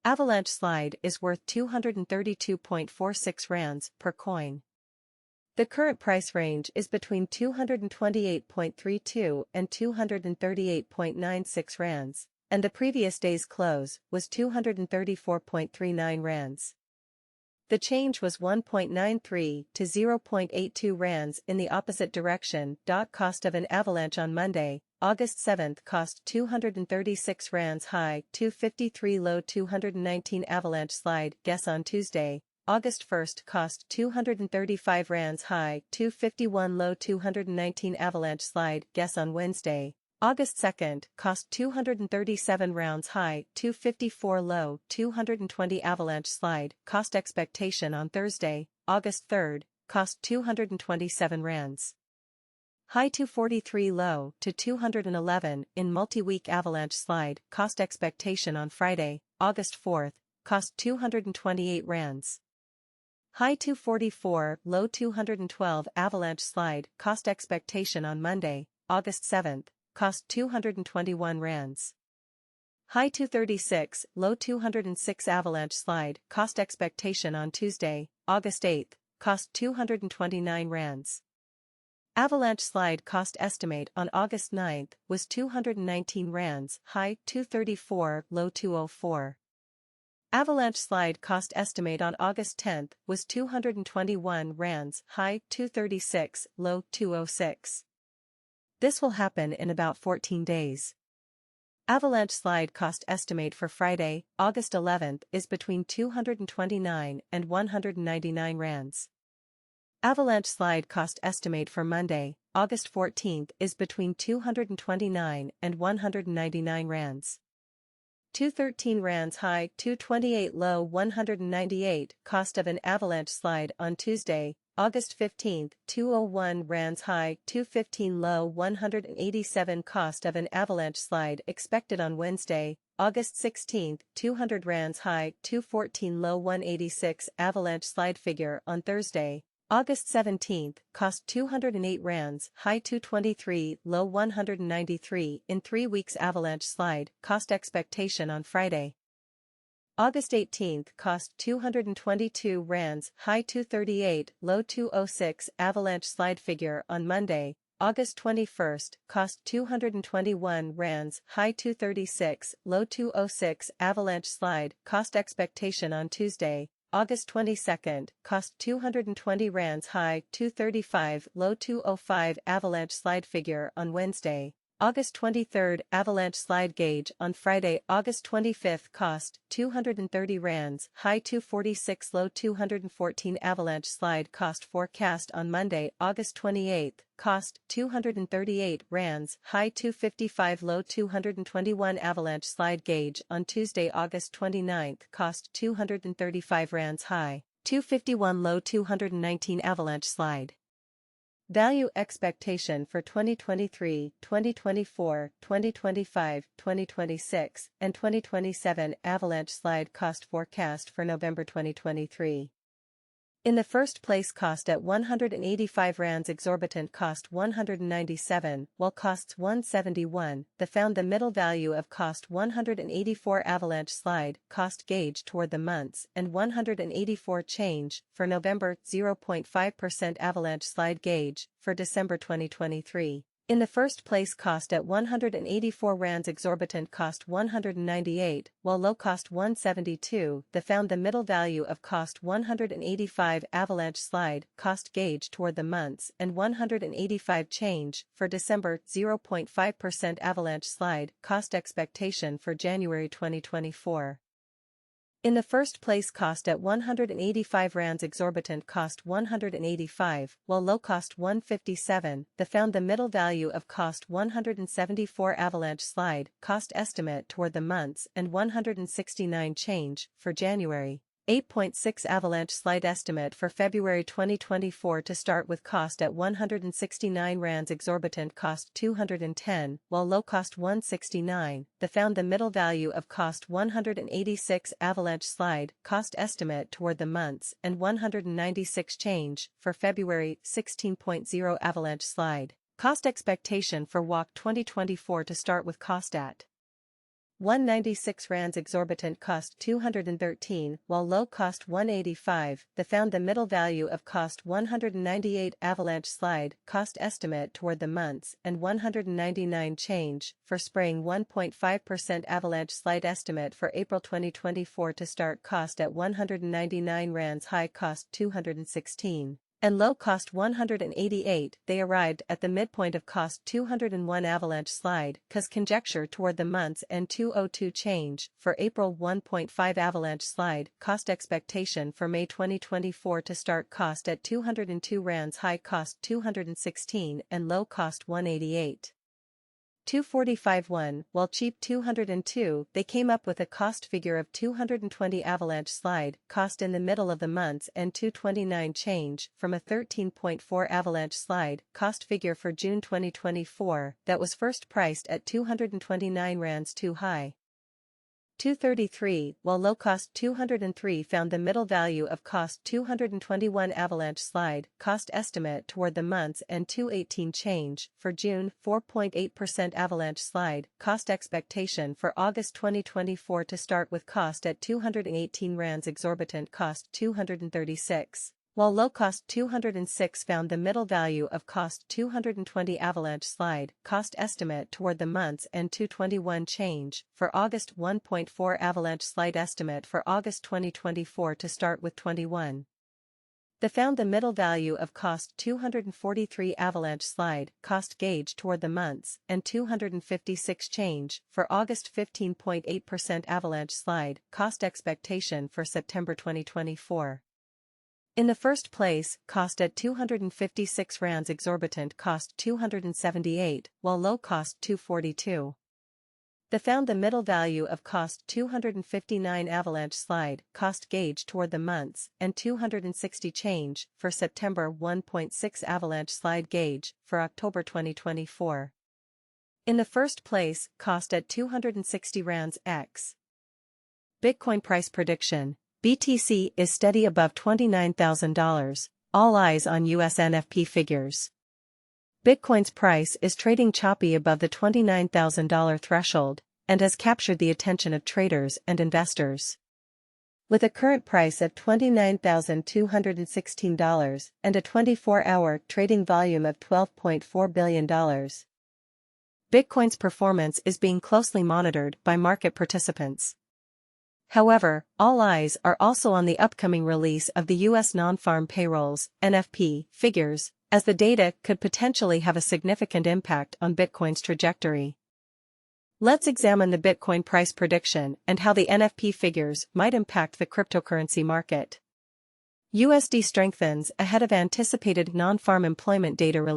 Avalanche slide is worth 232.46 rands per coin. The current price range is between 228.32 and 238.96 rands, and the previous day's close was 234.39 rands. The change was 1.93 to 0.82 rands in the opposite direction. Cost of an avalanche on Monday, August 7 cost 236 rands high, 253 low, 219 avalanche slide guess on Tuesday, August 1 cost 235 rands high, 251 low, 219 avalanche slide guess on Wednesday, August 2 cost 237 rounds high, 254 low, 220 avalanche slide cost expectation on Thursday, August 3 cost 227 rands. High 243 low to 211 in multi-week avalanche slide cost expectation on Friday, August 4 cost 228 rands. High 244 low 212 avalanche slide cost expectation on Monday, August 7 cost 221 rands. High 236 low 206 avalanche slide cost expectation on Tuesday, August 8 cost 229 rands. Avalanche slide cost estimate on August 9 was 219 rands, high 234, low 204. Avalanche slide cost estimate on August 10 was 221 rands, high 236, low 206. This will happen in about 14 days. Avalanche slide cost estimate for Friday, August 11 is between 229 and 199 rands. Avalanche slide cost estimate for Monday, August 14 is between 229 and 199 rands. 213 rands high, 228 low, 198 cost of an avalanche slide on Tuesday, August 15, 201 rands high, 215 low, 187 cost of an avalanche slide expected on Wednesday, August 16, 200 rands high, 214 low, 186 avalanche slide figure on Thursday, August 17, cost 208 rands, high 223, low 193 in 3 weeks avalanche slide, cost expectation on Friday. August 18, cost 222 rands, high 238, low 206 avalanche slide figure on Monday, August 21, cost 221 rands, high 236, low 206 avalanche slide, cost expectation on Tuesday, August 22, cost 220 rands high 235 low 205 avalanche slide figure on Wednesday, August 23 avalanche slide gauge on Friday, August 25 cost 230 rands high 246 low 214 avalanche slide cost forecast on Monday, August 28 cost 238 rands high 255 low 221 avalanche slide gauge on Tuesday, August 29 cost 235 rands high 251 low 219 avalanche slide. Value expectation for 2023, 2024, 2025, 2026, and 2027 avalanche slide cost forecast for November 2023. In the first place, cost at 185 rands, exorbitant cost 197, while costs 171, found the middle value of cost 184 avalanche slide cost gauge toward the months and 184 change for November 0.5% avalanche slide gauge for December 2023. In the first place, cost at 184 rands, exorbitant cost 198, while low cost 172, found the middle value of cost 185 avalanche slide cost gauge toward the months and 185 change for December 0.5% avalanche slide cost expectation for January 2024. In the first place, cost at 185 rands, exorbitant cost 185, while low cost 157, found the middle value of cost 174 avalanche slide cost estimate toward the months and 169 change for January. 8.6 avalanche slide estimate for February 2024 to start with cost at 169 rands, exorbitant cost 210, while low cost 169, found the middle value of cost 186 avalanche slide cost estimate toward the months and 196 change for February. 16.0 avalanche slide cost expectation for WAC 2024 to start with cost at 196 rands exorbitant cost 213 while low cost 185. The found the middle value of cost 198 avalanche slide cost estimate toward the months and 199 change for spraying 1.5% avalanche slide estimate for April 2024 to start cost at 199 rands high cost 216. And low cost 188. They arrived at the midpoint of cost 201 avalanche slide cause conjecture toward the months and 202 change for April 1.5 avalanche slide cost expectation for May 2024 to start cost at 202 rands high cost 216 and low cost 188. 245.1 while cheap 202. They came up with a cost figure of 220 avalanche slide cost in the middle of the months and 229 change from a 13.4 avalanche slide cost figure for June 2024 that was first priced at 229 rands too high. 233 while low cost 203 found the middle value of cost 221 avalanche slide cost estimate toward the months and 218 change for June 4.8% avalanche slide cost expectation for August 2024 to start with cost at 218 rands exorbitant cost 236. While low cost 206 found the middle value of cost 220 avalanche slide cost estimate toward the months and 221 change for August 1.4 avalanche slide estimate for August 2024 to start with 21. They found the middle value of cost 243 avalanche slide cost gauge toward the months and 256 change for August 15.8% avalanche slide cost expectation for September 2024. In the first place, cost at 256 rands exorbitant cost 278, while low cost 242. They found the middle value of cost 259 avalanche slide cost gauge toward the months and 260 change for September 1.6 avalanche slide gauge for October 2024. In the first place, cost at 260 rands x. Bitcoin price prediction. BTC is steady above $29,000, all eyes on US NFP figures. Bitcoin's price is trading choppy above the $29,000 threshold, and has captured the attention of traders and investors. With a current price of $29,216 and a 24-hour trading volume of $12.4 billion, Bitcoin's performance is being closely monitored by market participants. However, all eyes are also on the upcoming release of the U.S. non-farm payrolls, NFP, figures, as the data could potentially have a significant impact on Bitcoin's trajectory. Let's examine the Bitcoin price prediction and how the NFP figures might impact the cryptocurrency market. USD strengthens ahead of anticipated non-farm employment data release.